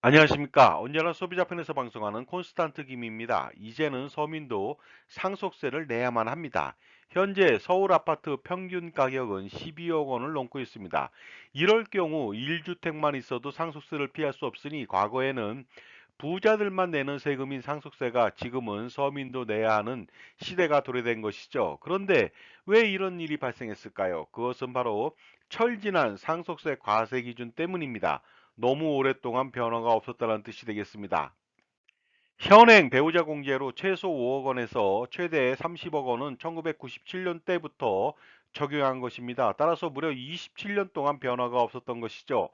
안녕하십니까. 언제나 소비자 편에서 방송하는 콘스탄트 김입니다. 이제는 서민도 상속세를 내야만 합니다. 현재 서울 아파트 평균 가격은 12억 원을 넘고 있습니다. 이럴 경우 1주택만 있어도 상속세를 피할 수 없으니 과거에는 부자들만 내는 세금인 상속세가 지금은 서민도 내야 하는 시대가 도래된 것이죠. 그런데 왜 이런 일이 발생했을까요? 그것은 바로 철지난 상속세 과세 기준 때문입니다. 너무 오랫동안 변화가 없었다는 뜻이 되겠습니다. 현행 배우자 공제로 최소 5억 원에서 최대 30억 원은 1997년 때부터 적용한 것입니다. 따라서 무려 27년 동안 변화가 없었던 것이죠.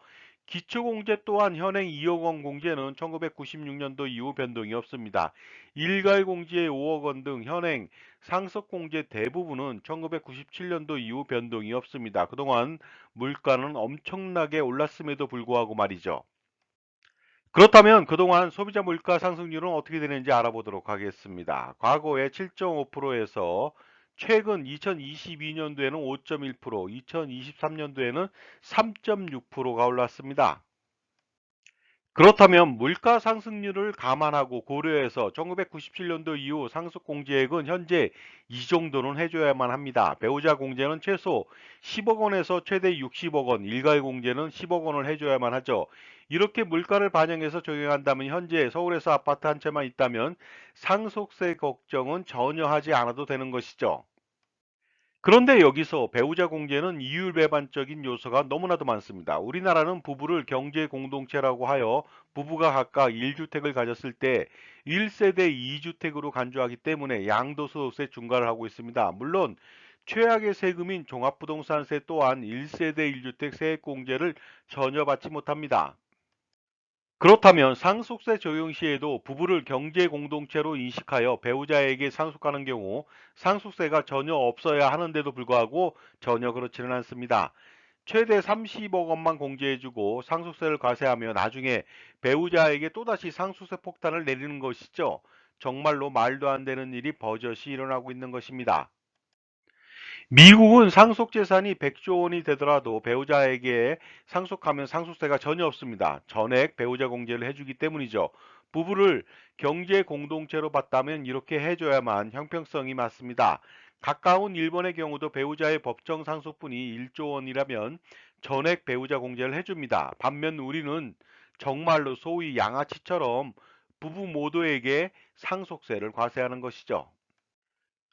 기초공제 또한 현행 2억 원 공제는 1996년도 이후 변동이 없습니다. 일괄공제의 5억 원 등 현행 상속공제 대부분은 1997년도 이후 변동이 없습니다. 그동안 물가는 엄청나게 올랐음에도 불구하고 말이죠. 그렇다면 그동안 소비자 물가 상승률은 어떻게 되는지 알아보도록 하겠습니다. 과거에 7.5%에서 최근 2022년도에는 5.1%, 2023년도에는 3.6%가 올랐습니다. 그렇다면 물가 상승률을 감안하고 고려해서 1997년도 이후 상속 공제액은 현재 이 정도는 해줘야만 합니다. 배우자 공제는 최소 10억 원에서 최대 60억 원, 일괄 공제는 10억 원을 해줘야만 하죠. 이렇게 물가를 반영해서 적용한다면 현재 서울에서 아파트 한 채만 있다면 상속세 걱정은 전혀 하지 않아도 되는 것이죠. 그런데 여기서 배우자 공제는 이율배반적인 요소가 너무나도 많습니다. 우리나라는 부부를 경제 공동체라고 하여 부부가 각각 1주택을 가졌을 때 1세대 2주택으로 간주하기 때문에 양도소득세 중과를 하고 있습니다. 물론 최악의 세금인 종합부동산세 또한 1세대 1주택 세액공제를 전혀 받지 못합니다. 그렇다면 상속세 적용 시에도 부부를 경제 공동체로 인식하여 배우자에게 상속하는 경우 상속세가 전혀 없어야 하는데도 불구하고 전혀 그렇지는 않습니다. 최대 30억 원만 공제해주고 상속세를 과세하며 나중에 배우자에게 또다시 상속세 폭탄을 내리는 것이죠. 정말로 말도 안 되는 일이 버젓이 일어나고 있는 것입니다. 미국은 상속 재산이 100조 원이 되더라도 배우자에게 상속하면 상속세가 전혀 없습니다. 전액 배우자 공제를 해주기 때문이죠. 부부를 경제 공동체로 봤다면 이렇게 해줘야만 형평성이 맞습니다. 가까운 일본의 경우도 배우자의 법정 상속분이 1조 원이라면 전액 배우자 공제를 해줍니다. 반면 우리는 정말로 소위 양아치처럼 부부 모두에게 상속세를 과세하는 것이죠.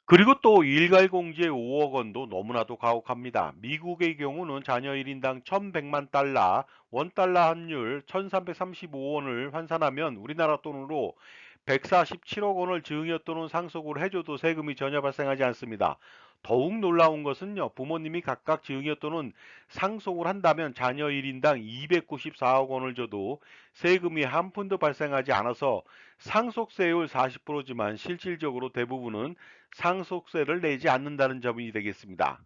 그리고 또 일괄공제 5억 원도 너무나도 가혹합니다. 미국의 경우는 자녀 1인당 1,100만 달러, 원달러 환율 1,335원을 환산하면 우리나라 돈으로 147억 원을 증여 또는 상속을 해줘도 세금이 전혀 발생하지 않습니다. 더욱 놀라운 것은요, 부모님이 각각 증여 또는 상속을 한다면 자녀 1인당 294억 원을 줘도 세금이 한 푼도 발생하지 않아서 상속세율 40%지만 실질적으로 대부분은 상속세를 내지 않는다는 점이 되겠습니다.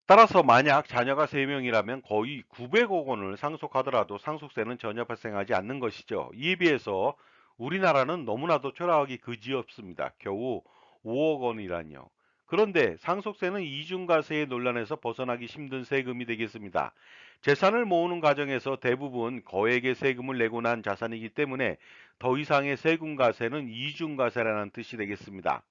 따라서 만약 자녀가 3명이라면 거의 900억 원을 상속하더라도 상속세는 전혀 발생하지 않는 것이죠. 이에 비해서 우리나라는 너무나도 초라하기 그지없습니다. 겨우 5억 원이라뇨. 그런데 상속세는 이중과세의 논란에서 벗어나기 힘든 세금이 되겠습니다. 재산을 모으는 과정에서 대부분 거액의 세금을 내고 난 자산이기 때문에 더 이상의 세금과세는 이중과세라는 뜻이 되겠습니다.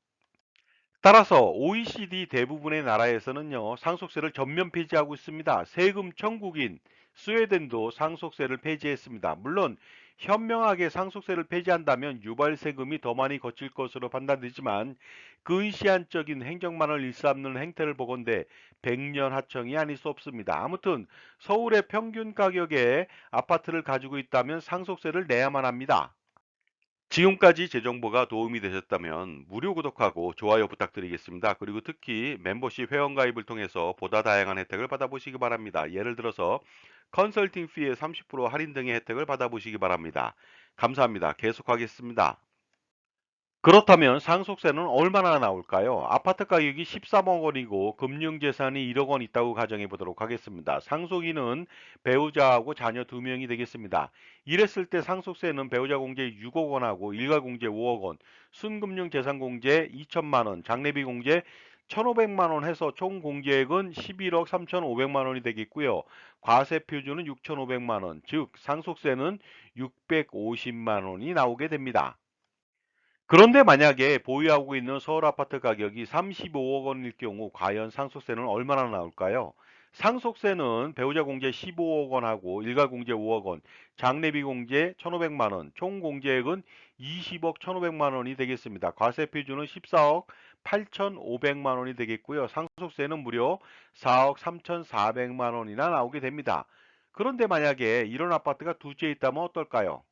따라서 OECD 대부분의 나라에서는요, 상속세를 전면 폐지하고 있습니다. 세금 천국인 스웨덴도 상속세를 폐지했습니다. 물론 현명하게 상속세를 폐지한다면 유발 세금이 더 많이 거칠 것으로 판단되지만 근시안적인 행정만을 일삼는 행태를 보건대 백년 하청이 아닐 수 없습니다. 아무튼 서울의 평균 가격의 아파트를 가지고 있다면 상속세를 내야만 합니다. 지금까지 제 정보가 도움이 되셨다면 무료 구독하고 좋아요 부탁드리겠습니다. 그리고 특히 멤버십 회원가입을 통해서 보다 다양한 혜택을 받아보시기 바랍니다. 예를 들어서 컨설팅 피의 30% 할인 등의 혜택을 받아보시기 바랍니다. 감사합니다. 계속하겠습니다. 그렇다면 상속세는 얼마나 나올까요? 아파트 가격이 13억 원이고 금융재산이 1억 원 있다고 가정해 보도록 하겠습니다. 상속인은 배우자하고 자녀 2명이 되겠습니다. 이랬을 때 상속세는 배우자 공제 6억 원하고 일가 공제 5억 원, 순금융재산 공제 2천만 원, 장례비 공제 1,500만 원 해서 총 공제액은 11억 3,500만 원이 되겠고요. 과세 표준은 6,500만 원, 즉 상속세는 650만 원이 나오게 됩니다. 그런데 만약에 보유하고 있는 서울 아파트 가격이 35억 원일 경우 과연 상속세는 얼마나 나올까요? 상속세는 배우자 공제 15억 원하고 일가 공제 5억 원, 장례비 공제 1,500만 원, 총 공제액은 20억 1,500만 원이 되겠습니다. 과세 표준은 14억 8,500만 원이 되겠고요. 상속세는 무려 4억 3,400만 원이나 나오게 됩니다. 그런데 만약에 이런 아파트가 두 채 있다면 어떨까요?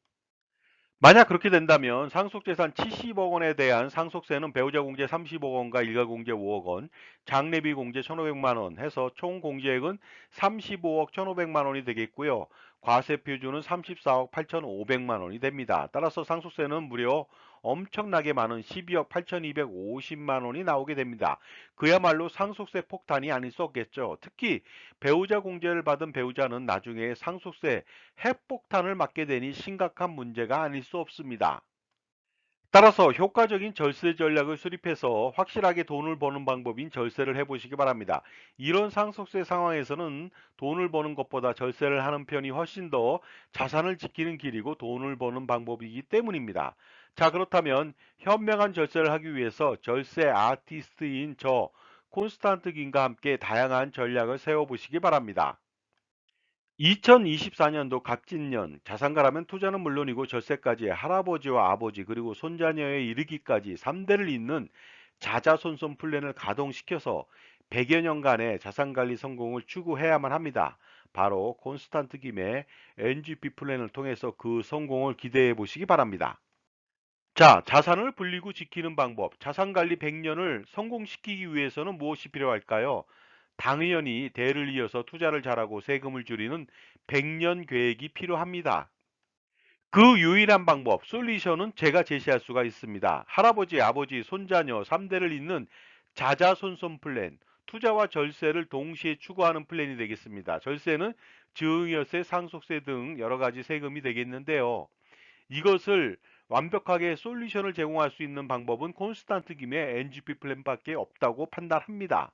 만약 그렇게 된다면 상속재산 70억 원에 대한 상속세는 배우자 공제 30억 원과 일가 공제 5억 원, 장례비 공제 1,500만 원 해서 총 공제액은 35억 1,500만 원이 되겠고요. 과세 표준은 34억 8,500만 원이 됩니다. 따라서 상속세는 무려 엄청나게 많은 12억 8,250만 원이 나오게 됩니다. 그야말로 상속세 폭탄이 아닐 수 없겠죠. 특히 배우자 공제를 받은 배우자는 나중에 상속세 핵폭탄을 맞게 되니 심각한 문제가 아닐 수 없습니다. 따라서 효과적인 절세 전략을 수립해서 확실하게 돈을 버는 방법인 절세를 해보시기 바랍니다. 이런 상속세 상황에서는 돈을 버는 것보다 절세를 하는 편이 훨씬 더 자산을 지키는 길이고 돈을 버는 방법이기 때문입니다. 자, 그렇다면 현명한 절세를 하기 위해서 절세 아티스트인 저 콘스탄트 김과 함께 다양한 전략을 세워보시기 바랍니다. 2024년도 갑진년 자산가라면 투자는 물론이고 절세까지 할아버지와 아버지 그리고 손자녀에 이르기까지 3대를 잇는 자자손손 플랜을 가동시켜서 100여 년간의 자산관리 성공을 추구해야만 합니다. 바로 콘스탄트 김의 NGP 플랜을 통해서 그 성공을 기대해 보시기 바랍니다. 자, 자산을 불리고 지키는 방법. 자산관리 100년을 성공시키기 위해서는 무엇이 필요할까요? 당연히 대를 이어서 투자를 잘하고 세금을 줄이는 100년 계획이 필요합니다. 그 유일한 방법, 솔루션은 제가 제시할 수가 있습니다. 할아버지, 아버지, 손자녀 3대를 잇는 자자손손 플랜, 투자와 절세를 동시에 추구하는 플랜이 되겠습니다. 절세는 증여세, 상속세 등 여러 가지 세금이 되겠는데요. 이것을 완벽하게 솔루션을 제공할 수 있는 방법은 콘스탄트 김의 NGP 플랜밖에 없다고 판단합니다.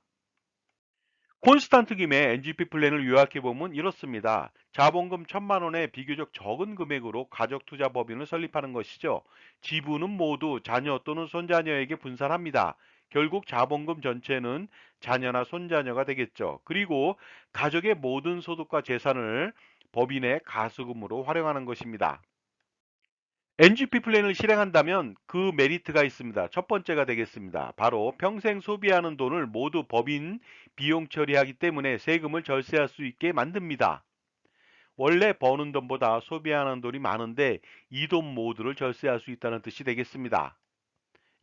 콘스탄트 김의 NGP 플랜을 요약해 보면 이렇습니다. 자본금 1,000만 원의 비교적 적은 금액으로 가족 투자 법인을 설립하는 것이죠. 지분은 모두 자녀 또는 손자녀에게 분산합니다. 결국 자본금 전체는 자녀나 손자녀가 되겠죠. 그리고 가족의 모든 소득과 재산을 법인의 가수금으로 활용하는 것입니다. NGP 플랜을 실행한다면 그 메리트가 있습니다. 첫 번째가 되겠습니다. 바로 평생 소비하는 돈을 모두 법인 비용 처리하기 때문에 세금을 절세할 수 있게 만듭니다. 원래 버는 돈보다 소비하는 돈이 많은데 이 돈 모두를 절세할 수 있다는 뜻이 되겠습니다.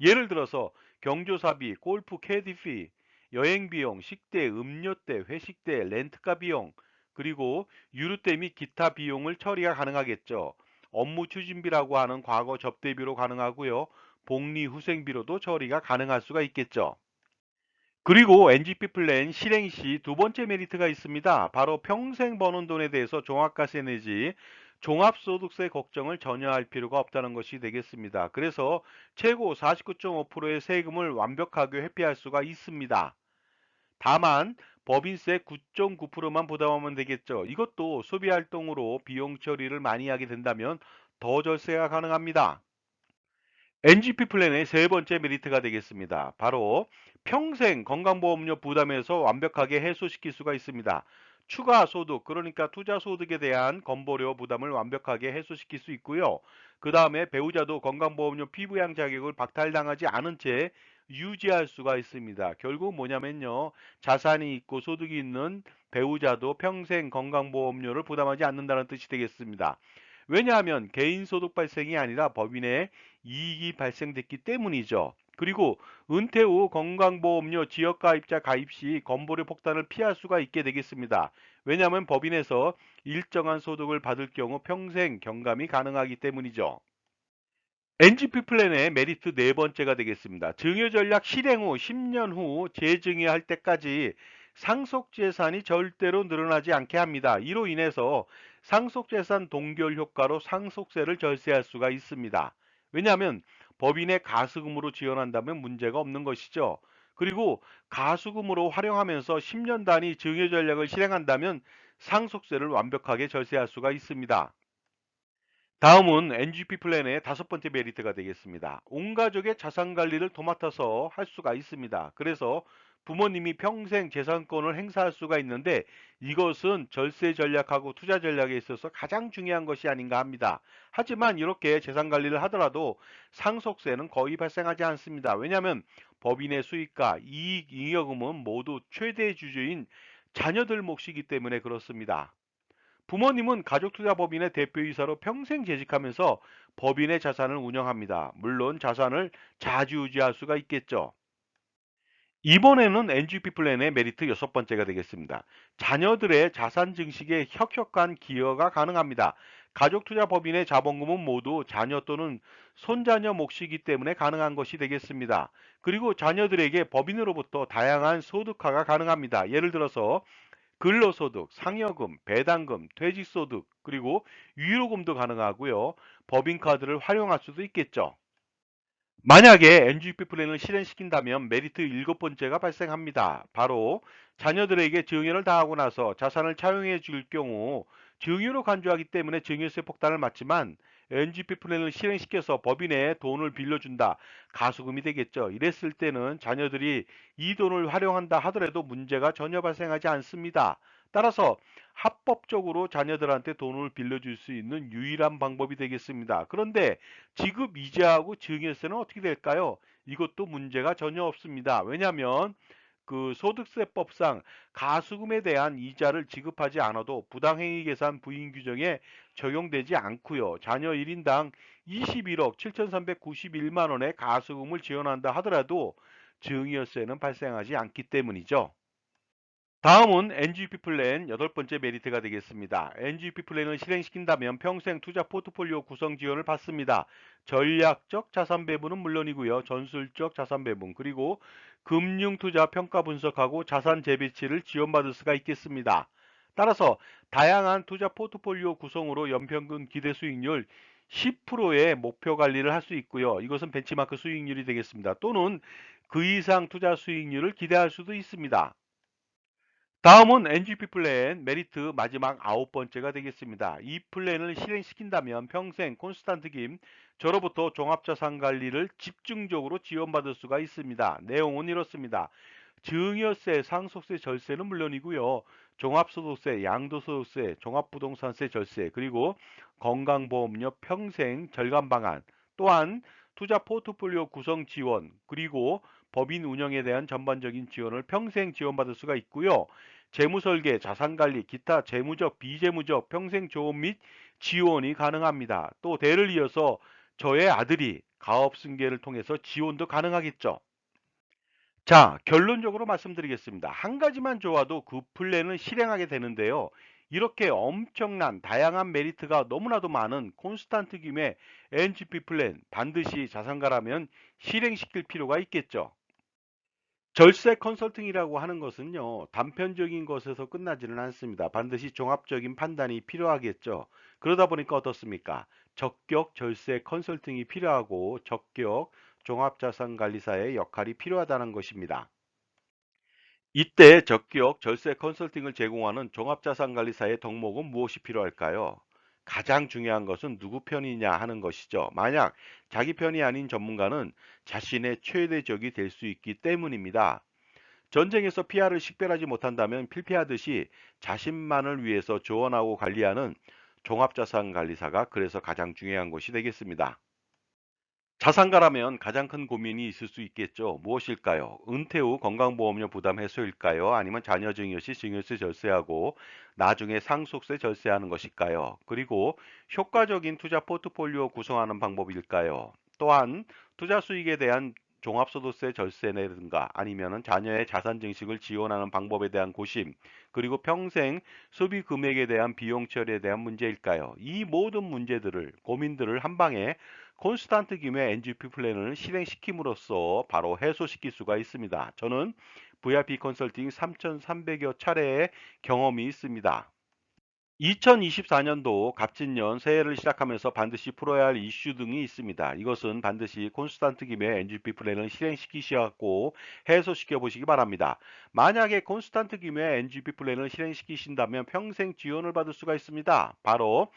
예를 들어서 경조사비, 골프 캐디피, 여행비용, 식대, 음료대, 회식대, 렌트카 비용, 그리고 유류대 및 기타 비용을 처리가 가능하겠죠. 업무 추진비라고 하는 과거 접대비로 가능하고요. 복리 후생비로도 처리가 가능할 수가 있겠죠. 그리고 NGP 플랜 실행 시 두 번째 메리트가 있습니다. 바로 평생 버는 돈에 대해서 종합과세 내지 종합소득세 걱정을 전혀 할 필요가 없다는 것이 되겠습니다. 그래서 최고 49.5%의 세금을 완벽하게 회피할 수가 있습니다. 다만 법인세 9.9%만 부담하면 되겠죠. 이것도 소비활동으로 비용 처리를 많이 하게 된다면 더 절세가 가능합니다. NGP 플랜의 세 번째 메리트가 되겠습니다. 바로 평생 건강보험료 부담에서 완벽하게 해소시킬 수가 있습니다. 추가 소득, 그러니까 투자 소득에 대한 건보료 부담을 완벽하게 해소시킬 수 있고요. 그 다음에 배우자도 건강보험료 피부양 자격을 박탈당하지 않은 채 유지할 수가 있습니다. 결국 뭐냐면요. 자산이 있고 소득이 있는 배우자도 평생 건강보험료를 부담하지 않는다는 뜻이 되겠습니다. 왜냐하면 개인소득 발생이 아니라 법인의 이익이 발생됐기 때문이죠. 그리고 은퇴 후 건강보험료 지역가입자 가입 시 건보료 폭탄을 피할 수가 있게 되겠습니다. 왜냐하면 법인에서 일정한 소득을 받을 경우 평생 경감이 가능하기 때문이죠. NGP 플랜의 메리트 네 번째가 되겠습니다. 증여 전략 실행 후 10년 후 재증여할 때까지 상속재산이 절대로 늘어나지 않게 합니다. 이로 인해서 상속재산 동결 효과로 상속세를 절세할 수가 있습니다. 왜냐하면 법인의 가수금으로 지원한다면 문제가 없는 것이죠. 그리고 가수금으로 활용하면서 10년 단위 증여 전략을 실행한다면 상속세를 완벽하게 절세할 수가 있습니다. 다음은 NGP 플랜의 다섯 번째 메리트가 되겠습니다. 온 가족의 자산 관리를 도맡아서 할 수가 있습니다. 그래서 부모님이 평생 재산권을 행사할 수가 있는데 이것은 절세 전략하고 투자 전략에 있어서 가장 중요한 것이 아닌가 합니다. 하지만 이렇게 재산 관리를 하더라도 상속세는 거의 발생하지 않습니다. 왜냐하면 법인의 수익과 이익 잉여금은 모두 최대 주주인 자녀들 몫이기 때문에 그렇습니다. 부모님은 가족투자법인의 대표이사로 평생 재직하면서 법인의 자산을 운영합니다. 물론 자산을 자주유지할 수가 있겠죠. 이번에는 NGP 플랜의 메리트 여섯 번째가 되겠습니다. 자녀들의 자산 증식에 혁혁한 기여가 가능합니다. 가족투자법인의 자본금은 모두 자녀 또는 손자녀 몫이기 때문에 가능한 것이 되겠습니다. 그리고 자녀들에게 법인으로부터 다양한 소득화가 가능합니다. 예를 들어서 근로소득, 상여금, 배당금, 퇴직소득, 그리고 유효금도 가능하고요. 법인카드를 활용할 수도 있겠죠. 만약에 NGP 플랜을 실행시킨다면 메리트 일곱 번째가 발생합니다. 바로 자녀들에게 증여를 다하고 나서 자산을 차용해 줄 경우 증여로 간주하기 때문에 증여세 폭탄을 맞지만 NGP 플랜을 실행시켜서 법인에 돈을 빌려준다. 가수금이 되겠죠. 이랬을 때는 자녀들이 이 돈을 활용한다 하더라도 문제가 전혀 발생하지 않습니다. 따라서 합법적으로 자녀들한테 돈을 빌려줄 수 있는 유일한 방법이 되겠습니다. 그런데 지급 이자하고 증여세는 어떻게 될까요? 이것도 문제가 전혀 없습니다. 왜냐하면 그 소득세법상 가수금에 대한 이자를 지급하지 않아도 부당행위 계산 부인 규정에 적용되지 않고요. 자녀 1인당 21억 7,391만 원의 가수금을 지원한다 하더라도 증여세는 발생하지 않기 때문이죠. 다음은 NGP 플랜 여덟 번째 메리트가 되겠습니다. NGP 플랜을 실행시킨다면 평생 투자 포트폴리오 구성 지원을 받습니다. 전략적 자산 배분은 물론이고요. 전술적 자산 배분 그리고 금융 투자 평가 분석하고 자산 재배치를 지원받을 수가 있겠습니다. 따라서 다양한 투자 포트폴리오 구성으로 연평균 기대 수익률 10%의 목표 관리를 할 수 있고요. 이것은 벤치마크 수익률이 되겠습니다. 또는 그 이상 투자 수익률을 기대할 수도 있습니다. 다음은 NGP 플랜 메리트 마지막 아홉 번째가 되겠습니다. 이 플랜을 실행시킨다면 평생 콘스탄트 김 저로부터 종합자산 관리를 집중적으로 지원받을 수가 있습니다. 내용은 이렇습니다. 증여세, 상속세, 절세는 물론이고요. 종합소득세, 양도소득세, 종합부동산세 절세, 그리고 건강보험료 평생 절감 방안, 또한 투자 포트폴리오 구성 지원, 그리고 법인 운영에 대한 전반적인 지원을 평생 지원받을 수가 있고요. 재무설계, 자산관리, 기타 재무적, 비재무적 평생 조언 및 지원이 가능합니다. 또 대를 이어서 저의 아들이 가업승계를 통해서 지원도 가능하겠죠. 자, 결론적으로 말씀드리겠습니다. 한 가지만 좋아도 그 플랜을 실행하게 되는데요. 이렇게 엄청난 다양한 메리트가 너무나도 많은 콘스탄트 김의 NGP 플랜 반드시 자산가라면 실행시킬 필요가 있겠죠. 절세 컨설팅이라고 하는 것은요, 단편적인 것에서 끝나지는 않습니다. 반드시 종합적인 판단이 필요하겠죠. 그러다 보니까 어떻습니까? 적격 절세 컨설팅이 필요하고 적격 종합자산관리사의 역할이 필요하다는 것입니다. 이때 적격 절세 컨설팅을 제공하는 종합자산관리사의 덕목은 무엇이 필요할까요? 가장 중요한 것은 누구 편이냐 하는 것이죠. 만약 자기 편이 아닌 전문가는 자신의 최대 적이 될 수 있기 때문입니다. 전쟁에서 피아를 식별하지 못한다면 필피하듯이 자신만을 위해서 조언하고 관리하는 종합자산관리사가 그래서 가장 중요한 것이 되겠습니다. 자산가라면 가장 큰 고민이 있을 수 있겠죠. 무엇일까요? 은퇴 후 건강보험료 부담 해소일까요? 아니면 자녀 증여 시 증여세 절세하고 나중에 상속세 절세하는 것일까요? 그리고 효과적인 투자 포트폴리오 구성하는 방법일까요? 또한 투자 수익에 대한 종합소득세 절세라든가 아니면은 자녀의 자산 증식을 지원하는 방법에 대한 고심, 그리고 평생 소비 금액에 대한 비용 처리에 대한 문제일까요? 이 모든 문제들을 고민들을 한 방에 콘스탄트 김의 NGP 플랜을 실행시킴으로써 바로 해소시킬 수가 있습니다. 저는 VIP 컨설팅 3,300여 차례의 경험이 있습니다. 2024년도 갑진년 새해를 시작하면서 반드시 풀어야 할 이슈 등이 있습니다. 이것은 반드시 콘스탄트 김의 NGP 플랜을 실행시키시고 해소시켜 보시기 바랍니다. 만약에 콘스탄트 김의 NGP 플랜을 실행시키신다면 평생 지원을 받을 수가 있습니다. 바로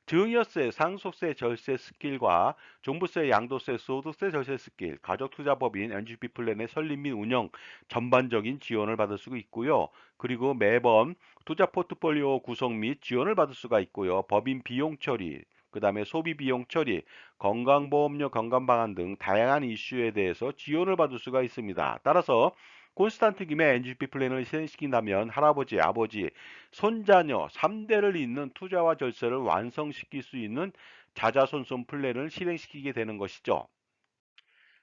증여세, 상속세 절세 스킬과 종부세, 양도세, 소득세 절세 스킬, 가족투자법인 NGP 플랜의 설립 및 운영 전반적인 지원을 받을 수가 있고요. 그리고 매번 투자 포트폴리오 구성 및 지원을 받을 수가 있고요. 법인 비용 처리, 그 다음에 소비 비용 처리, 건강보험료 건강 방안 등 다양한 이슈에 대해서 지원을 받을 수가 있습니다. 따라서 콘스탄트 김의 NGP 플랜을 실행시킨다면 할아버지, 아버지, 손자녀 3대를 잇는 투자와 절세를 완성시킬 수 있는 자자손손 플랜을 실행시키게 되는 것이죠.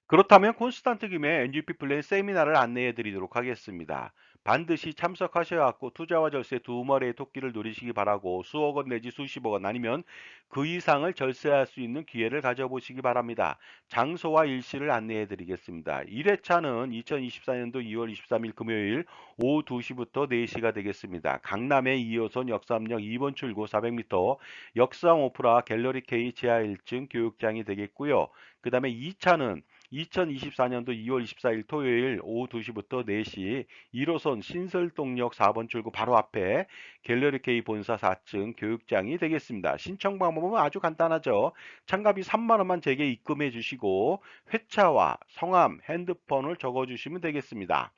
그렇다면 콘스탄트 김의 NGP 플랜 세미나를 안내해 드리도록 하겠습니다. 반드시 참석하셔야 하고 투자와 절세 두 마리의 토끼를 노리시기 바라고 수억 원 내지 수십억 원 아니면 그 이상을 절세할 수 있는 기회를 가져보시기 바랍니다. 장소와 일시를 안내해 드리겠습니다. 1회차는 2024년도 2월 23일 금요일 오후 2시부터 4시가 되겠습니다. 강남의 2호선 역삼역 2번 출구 400m 역삼 오프라 갤러리 K 지하 1층 교육장이 되겠고요. 그 다음에 2차는 2024년도 2월 24일 토요일 오후 2시부터 4시 1호선 신설동역 4번 출구 바로 앞에 갤러리 K 본사 4층 교육장이 되겠습니다. 신청 방법은 아주 간단하죠. 참가비 3만 원만 제게 입금해 주시고 회차와 성함, 핸드폰을 적어 주시면 되겠습니다.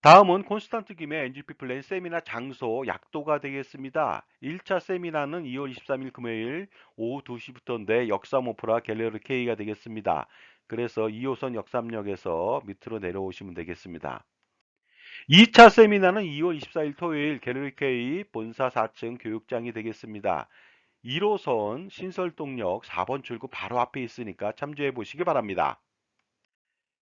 다음은 콘스탄트 김의 NGP 플랜 세미나 장소 약도가 되겠습니다. 1차 세미나는 2월 23일 금요일 오후 2시부터인데 역삼 오프라 갤러리 K가 되겠습니다. 그래서 2호선 역삼역에서 밑으로 내려오시면 되겠습니다. 2차 세미나는 2월 24일 토요일 갤러리 K 본사 4층 교육장이 되겠습니다. 1호선 신설동역 4번 출구 바로 앞에 있으니까 참조해 보시기 바랍니다.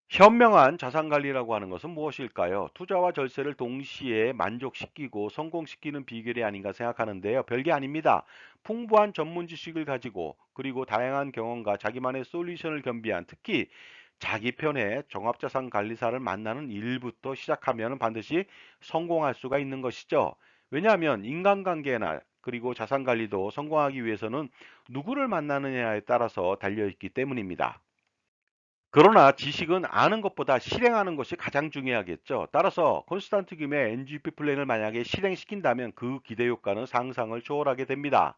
현명한 자산관리라고 하는 것은 무엇일까요? 투자와 절세를 동시에 만족시키고 성공시키는 비결이 아닌가 생각하는데요. 별게 아닙니다. 풍부한 전문 지식을 가지고 그리고 다양한 경험과 자기만의 솔루션을 겸비한 특히 자기 편의 종합자산관리사를 만나는 일부터 시작하면 반드시 성공할 수가 있는 것이죠. 왜냐하면 인간관계나 그리고 자산관리도 성공하기 위해서는 누구를 만나느냐에 따라서 달려있기 때문입니다. 그러나 지식은 아는 것보다 실행하는 것이 가장 중요하겠죠. 따라서 콘스탄트 김의 NGP 플랜을 만약에 실행시킨다면 그 기대 효과는 상상을 초월하게 됩니다.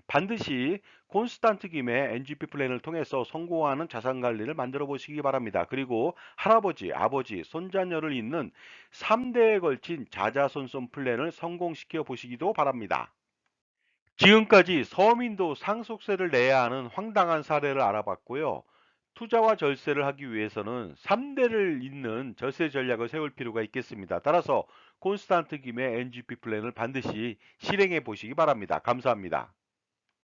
반드시 콘스탄트 김의 NGP 플랜을 통해서 성공하는 자산 관리를 만들어 보시기 바랍니다. 그리고 할아버지, 아버지, 손자녀를 잇는 3대에 걸친 자자손손 플랜을 성공시켜 보시기도 바랍니다. 지금까지 서민도 상속세를 내야 하는 황당한 사례를 알아봤고요. 투자와 절세를 하기 위해서는 3대를 잇는 절세 전략을 세울 필요가 있겠습니다. 따라서 콘스탄트 김의 NGP 플랜을 반드시 실행해 보시기 바랍니다. 감사합니다.